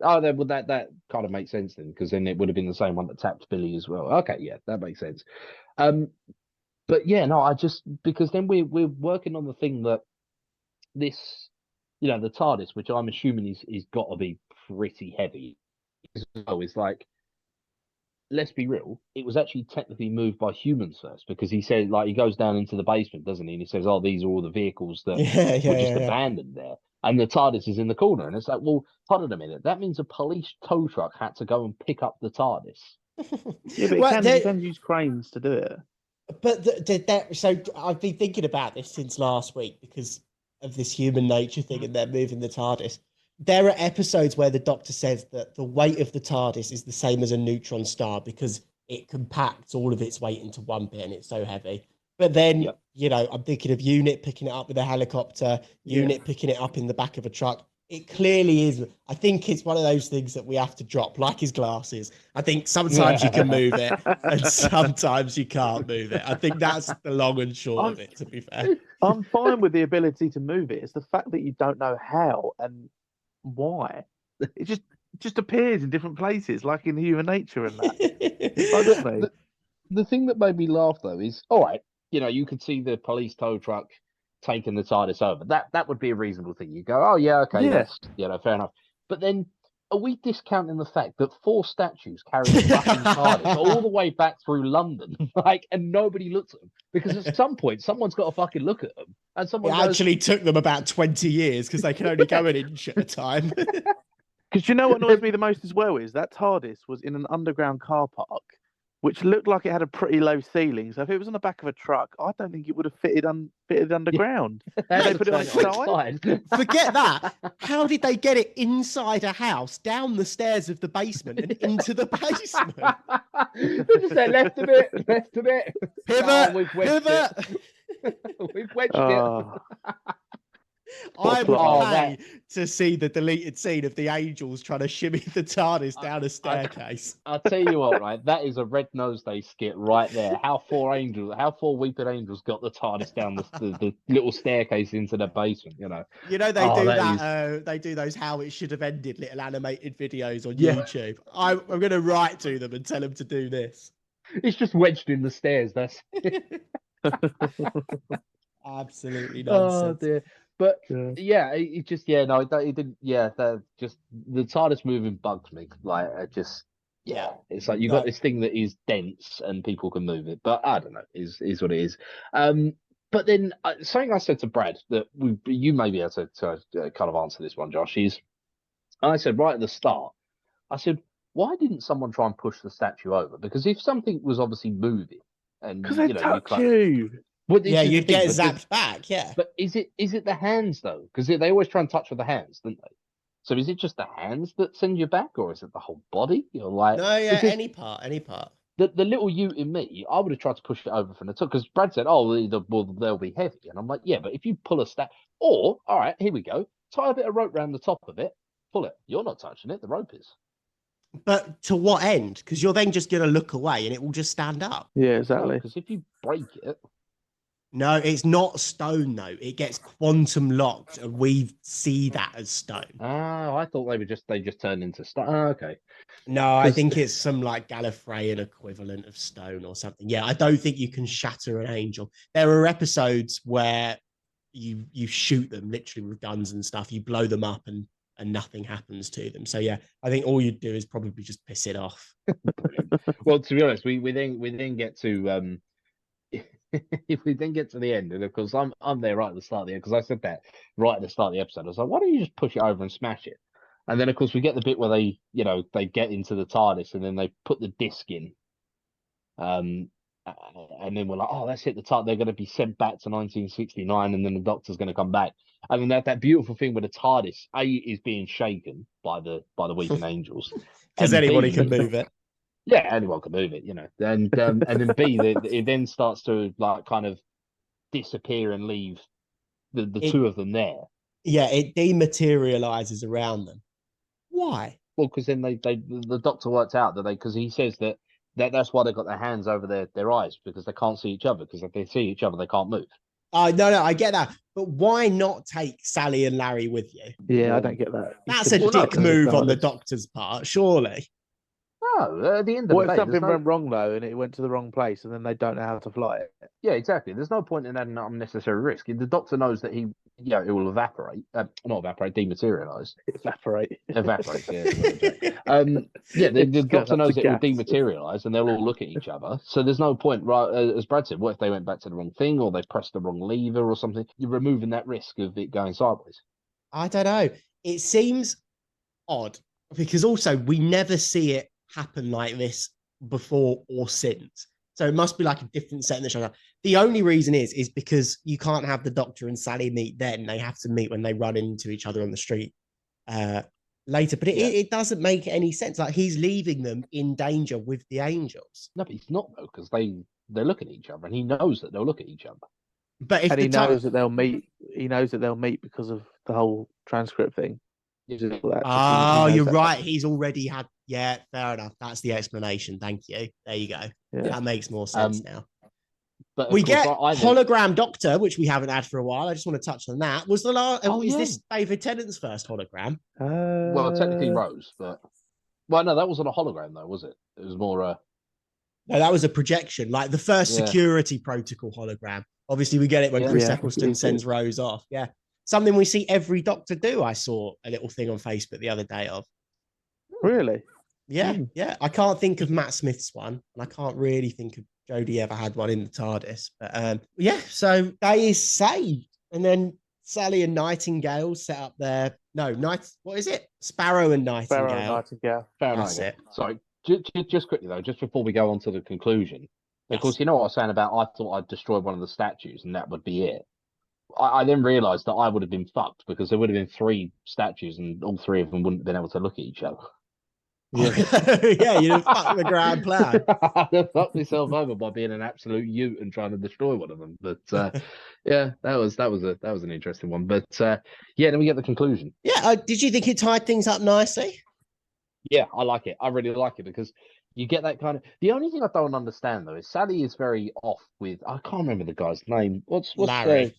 Oh, that kind of makes sense then, because then it would have been the same one that tapped Billy as well. Okay, yeah, that makes sense. But yeah, no, because then we're working on the thing that this, you know, the TARDIS, which I'm assuming is got to be pretty heavy. So it's like, let's be real, it was actually technically moved by humans first, because he said, like, he goes down into the basement, doesn't he? And he says, oh, these are all the vehicles that were just abandoned there. And the TARDIS is in the corner. And it's like, well, hold on a minute. That means a police tow truck had to go and pick up the TARDIS. Yeah, but you can use cranes to do it. But so I've been thinking about this since last week because of this human nature thing, and they're moving the TARDIS. There are episodes where the Doctor says that the weight of the TARDIS is the same as a neutron star because it compacts all of its weight into one bit and it's so heavy. But then, you know, I'm thinking of Unit picking it up with a helicopter, Unit picking it up in the back of a truck. It clearly is. I think it's one of those things that we have to drop, like his glasses. I think sometimes you can move it and sometimes you can't move it. I think that's the long and short of it, to be fair. I'm fine with the ability to move it. It's the fact that you don't know how and why. It just appears in different places, like in Human Nature and that. The thing that made me laugh, though, is, all right, you know, you could see the police tow truck taken the TARDIS over. That would be a reasonable thing. You go, oh yeah, okay, that's fair enough. But then, are we discounting the fact that 4 statues carry the fucking TARDIS all the way back through London, and nobody looks at them? Because at some point, someone's got to fucking look at them, and someone actually took them about 20 years because they can only go an inch at a time. Because you know what annoys me the most as well is that TARDIS was in an underground car park, which looked like it had a pretty low ceiling. So if it was on the back of a truck, I don't think it would have fitted underground. They put it on its side. Forget that. How did they get it inside a house, down the stairs of the basement, and into the basement? They just said left a bit. Pivot. We've wedged it. We've wedged it. I would pay to see the deleted scene of the angels trying to shimmy the TARDIS down a staircase. I'll tell you what, right? That is a Red Nose Day skit right there. How 4 weeping angels got the TARDIS down the little staircase into the basement, you know. You know, they do that. They do those how it should have ended little animated videos on YouTube. I'm going to write to them and tell them to do this. It's just wedged in the stairs. That's absolutely nonsense. Oh dear. But it just it didn't. Yeah, just the TARDIS moving bugs me. Like, it's like you got this thing that is dense and people can move it, but I don't know. Is what it is. But then something I said to Brad that you may be able to kind of answer this one, Josh. Is I said right at the start, I said, why didn't someone try and push the statue over? Because if something was obviously moving, and because they touch you. Well, you'd get zapped back, yeah. But is it the hands, though? Because they always try and touch with the hands, don't they? So is it just the hands that send you back, or is it the whole body? You're like, no, yeah, any part. The little you in me, I would have tried to push it over from the top, because Brad said, oh, they'll be heavy. And I'm like, yeah, but if you pull a stack, or, all right, here we go, tie a bit of rope around the top of it, pull it. You're not touching it, the rope is. But to what end? Because you're then just going to look away and it will just stand up. Yeah, exactly. Because if you break it... No, it's not stone, though. It gets quantum locked, and we see that as stone. Oh, I thought they just turned into stone. Oh, okay. No, I think it's some like Gallifreyan equivalent of stone or something. Yeah, I don't think you can shatter an angel. There are episodes where you shoot them literally with guns and stuff. You blow them up and nothing happens to them. So yeah, I think all you'd do is probably just piss it off. Well, to be honest, we then get to if we then get to the end, and of course I'm there right at the start of the end, because I said that right at the start of the episode. I was like, why don't you just push it over and smash it? And then of course we get the bit where they get into the TARDIS and then they put the disc in, and then we're like, oh, that's it. They're going to be sent back to 1969, and then the Doctor's going to come back, and then that beautiful thing where the TARDIS is being shaken by the weeping angels, because anybody can move it. Yeah, anyone can move it, you know. And then B, it then starts to like kind of disappear and leave the two of them there. Yeah, it dematerializes around them. Why? Well, because then the Doctor worked out that because he says that's why they got their hands over their eyes, because they can't see each other, because if they see each other they can't move. No, I get that, but why not take Sally and Larry with you? Yeah, I don't get that. That's a dick move on the Doctor's part, surely. No, at the end of the day... What if something went wrong, though, and it went to the wrong place, and then they don't know how to fly it? Yeah, exactly. There's no point in adding that unnecessary risk. The Doctor knows that it will evaporate. Not evaporate, dematerialise. Evaporate, yeah. The Doctor knows it will dematerialise, and they'll all look at each other. So there's no point, right? As Brad said, what if they went back to the wrong thing, or they pressed the wrong lever or something? You're removing that risk of it going sideways. I don't know. It seems odd, because also we never see it happen like this before or since, so it must be like a different set in the show. The only reason is because you can't have the Doctor and Sally meet then. They have to meet when they run into each other on the street later, but it doesn't make any sense. Like, he's leaving them in danger with the angels. No, but he's not, though, because they look at each other, and he knows that they'll look at each other. But if he knows that they'll meet, because of the whole transcript thing. Oh, you're right. He's already had. Yeah, fair enough. That's the explanation. Thank you. There you go. Yeah. That makes more sense now. But we get hologram Doctor, which we haven't had for a while. I just want to touch on that. Was the last? Is this David Tennant's first hologram? Well, technically Rose, but no, that wasn't a hologram though, was it? It was more No, that was a projection, like the first security protocol hologram. Obviously, we get it when Chris Yeah, Eccleston sends Rose off. Yeah. Something we see every Doctor do. I saw a little thing on Facebook the other day of. Really? Yeah, yeah. I can't think of Matt Smith's one, and I can't really think of Jodie ever had one in the TARDIS. But yeah, so day is saved. And then Sally and Nightingale set up their what is it? Sparrow and Nightingale. Sparrow and Nightingale. That's it. Sorry, just quickly though, just before we go on to the conclusion, Yes. of course, you know what I was saying about I thought I'd destroy one of the statues and that would be it. I then realised that I would have been fucked because there would have been 3 statues and all 3 of them wouldn't have been able to look at each other. Yeah, you'd have fucked the grand plan. I'd have fucked myself over by being an absolute ute and trying to destroy one of them. But yeah, that was an interesting one. But yeah, then we get the conclusion. Yeah, did you think it tied things up nicely? Yeah, I like it. I really like it because you get that kind of. The only thing I don't understand though is Sally is very off with. I can't remember the guy's name. What's Larry?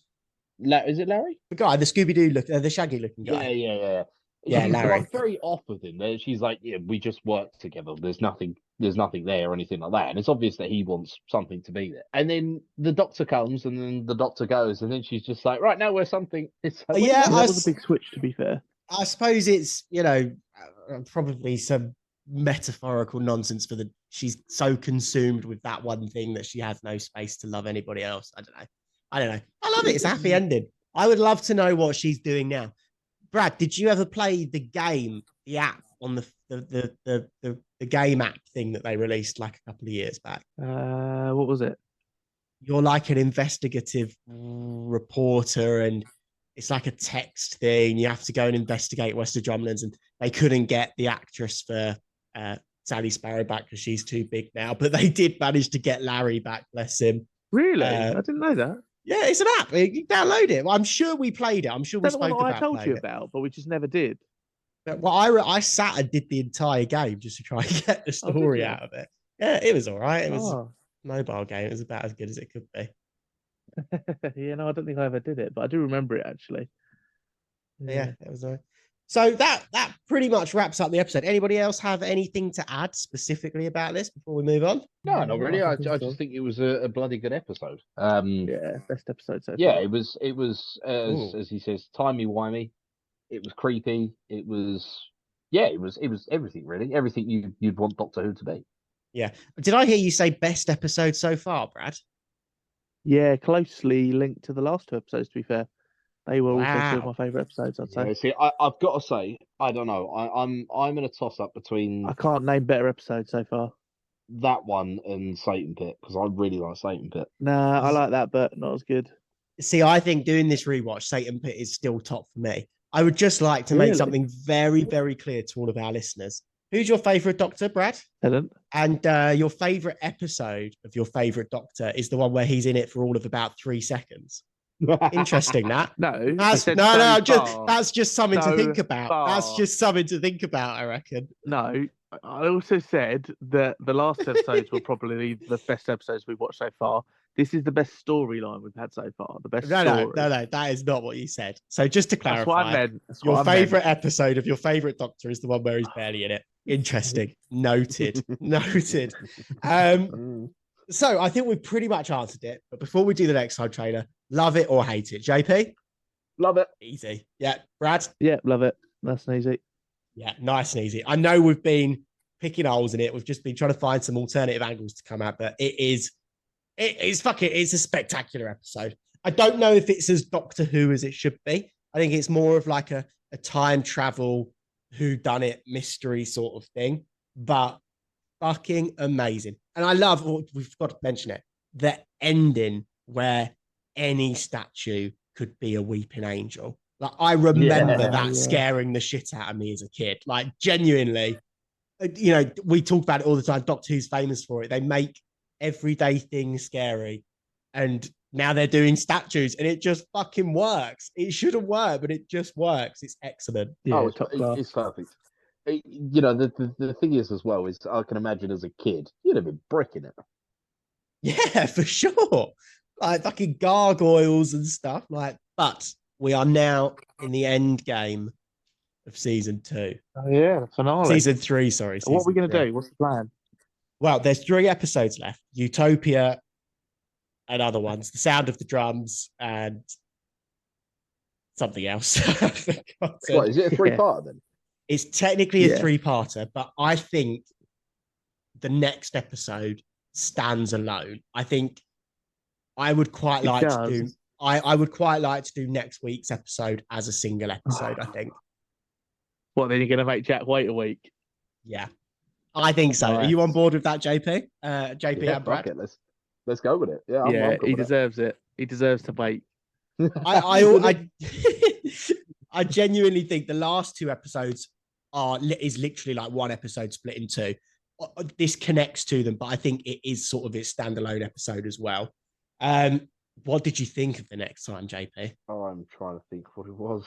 Is it Larry? The guy, the Scooby-Doo look, the shaggy looking guy. Yeah. Yeah, She's Larry. like very off with him. She's like, yeah, we just work together. There's nothing there or anything like that. And it's obvious that he wants something to be there. And then the Doctor comes, and then the Doctor goes, and then she's just like, right now we're something. It's like, Yeah, that was a big switch. To be fair, I suppose it's probably some metaphorical nonsense for she's so consumed with that one thing that she has no space to love anybody else. I don't know. I love it. It's a happy ending. I would love to know what she's doing now. Brad, did you ever play the game, the app on the game app thing that they released like a couple of years back? What was it? You're like an investigative reporter, and it's like a text thing. You have to go and investigate West of Drumlands, and they couldn't get the actress for Sally Sparrow back because she's too big now, but they did manage to get Larry back, bless him. Really? I didn't know that. Yeah, it's an app. You can download it. I'm sure we played it. I'm sure we spoke about it. I told you about, but we just never did. Well, I sat and did the entire game just to try and get the story out of it. Yeah, it was all right. It was a mobile game. It was about as good as it could be. Yeah, no, I don't think I ever did it, but I do remember it actually. Yeah, it was all right. So that pretty much wraps up the episode. Anybody else have anything to add specifically about this before we move on? No, not really. I just think it was a bloody good episode. Yeah, best episode so far. Yeah, it was as he says, timey-wimey. It was creepy. It was everything really. Everything you'd want Doctor Who to be. Yeah. Did I hear you say best episode so far, Brad? Yeah, closely linked to the last 2 episodes, to be fair. They were also 2 of my favourite episodes, I'd say. Yeah, see, I've got to say, I don't know. I'm in a toss-up between... I can't name better episodes so far. That one and Satan Pit, because I really like Satan Pit. Nah, I like that, but not as good. See, I think doing this rewatch, Satan Pit is still top for me. I would just like to make something very, very clear to all of our listeners. Who's your favourite Doctor, Brad? Helen. And your favourite episode of your favourite Doctor is the one where he's in it for all of about 3 seconds. Interesting, that. That's just something to think about. That's just something to think about, I reckon. No, I also said that the last episodes were probably the best episodes we've watched so far. This is the best storyline we've had so far. The best story. No, that is not what you said. So just to clarify, that's what I meant. Your favourite episode of your favourite Doctor is the one where he's barely in it. Interesting. Noted. So I think we've pretty much answered it. But before we do the next time trailer, love it or hate it. JP? Love it. Easy. Yeah. Brad? Yeah, love it. Nice and easy. Yeah, nice and easy. I know we've been picking holes in it. We've just been trying to find some alternative angles to come at, but it's a spectacular episode. I don't know if it's as Doctor Who as it should be. I think it's more of like a time travel whodunit mystery sort of thing, but fucking amazing. And I love, we've got to mention it, the ending where any statue could be a weeping angel. Like, I remember scaring the shit out of me as a kid. Like, genuinely, we talk about it all the time. Doctor Who's famous for it. They make everyday things scary. And now they're doing statues, and it just fucking works. It shouldn't work, but it just works. It's excellent. Yeah, it's perfect. The thing is as well is I can imagine as a kid you'd have been bricking it. Yeah, for sure. Like fucking gargoyles and stuff. But we are now in the end game of season 2. Oh yeah, the finale. Season 3, sorry. What are we going to do? What's the plan? Well, there's 3 episodes left. Utopia, and other ones. The Sound of the Drums and something else. What, is it a three-parter then? It's technically a three-parter, but I think the next episode stands alone. I think I would quite like to do. I would quite like to do next week's episode as a single episode. I think. What, then you're going to make Jack wait a week? Yeah, I think so. Nice. Are you on board with that, JP? JP and Brad? Okay, let's go with it. Yeah, I'm he deserves it. He deserves to wait. I genuinely think the last two episodes is literally like one episode split in two. This connects to them, but I think it is sort of its standalone episode as well. What did you think of the next time, JP? Oh, I'm trying to think what it was.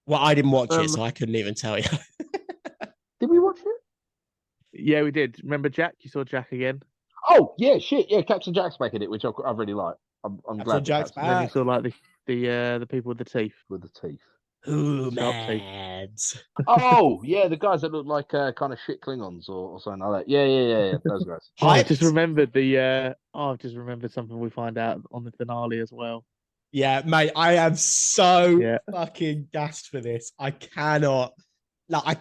Well, I didn't watch it, so I couldn't even tell you. Did we watch it? Yeah, we did. Remember Jack? You saw Jack again? Oh, yeah, shit. Yeah, Captain Jack's back in it, which I really like. I'm glad Jack's back. And then you saw like the people with the teeth. With the teeth. Ooh, mads. Oh, yeah, the guys that look like kind of shit Klingons or something like that. Yeah, those guys. I've just remembered something we find out on the finale as well. Yeah, mate, I am so fucking gassed for this. I cannot. I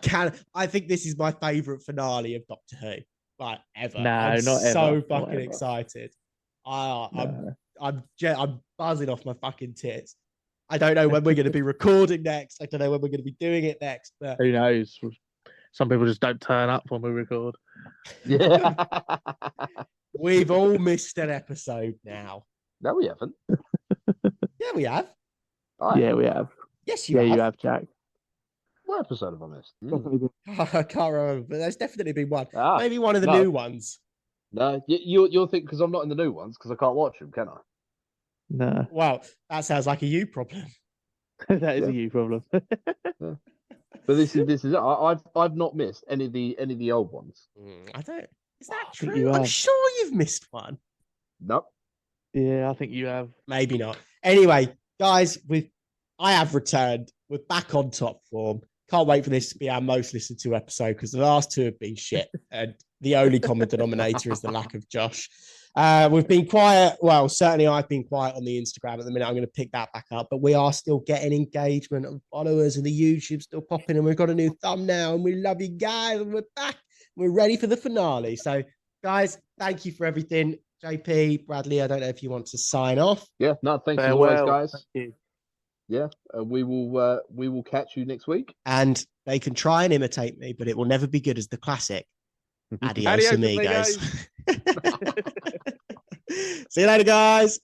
think this is my favourite finale of Doctor Who, like ever. No, I'm not so ever. fucking excited. I'm buzzing off my fucking tits. I don't know when we're going to be recording next. I don't know when we're going to be doing it next. But who knows? Some people just don't turn up when we record. Yeah, we've all missed an episode now. No, we haven't. Yeah, we have. Yeah, we have. Yes, you have. You have, Jack. What episode have I missed? I can't remember, but there's definitely been one. Maybe one of the new ones. No, you'll think because I'm not in the new ones because I can't watch them, can I? No. Well, that sounds like a you problem. That is a you problem. But this is it. I've not missed any of the old ones. I don't. Is that true? I'm sure you've missed one. Nope. Yeah, I think you have. Maybe not. Anyway, guys, I have returned. We're back on top form. Can't wait for this to be our most listened to episode because the last two have been shit. And the only common denominator is the lack of Josh. We've been quiet. Well, certainly I've been quiet on the Instagram at the minute. I'm going to pick that back up. But we are still getting engagement and followers, and the YouTube's still popping. And we've got a new thumbnail, and we love you guys. And we're back. We're ready for the finale. So, guys, thank you for everything. JP, Bradley, I don't know if you want to sign off. Yeah, no, thanks as always, guys. Thank you. Yeah, we will catch you next week. And they can try and imitate me, but it will never be good as the classic. Adios, amigos. See you later, guys.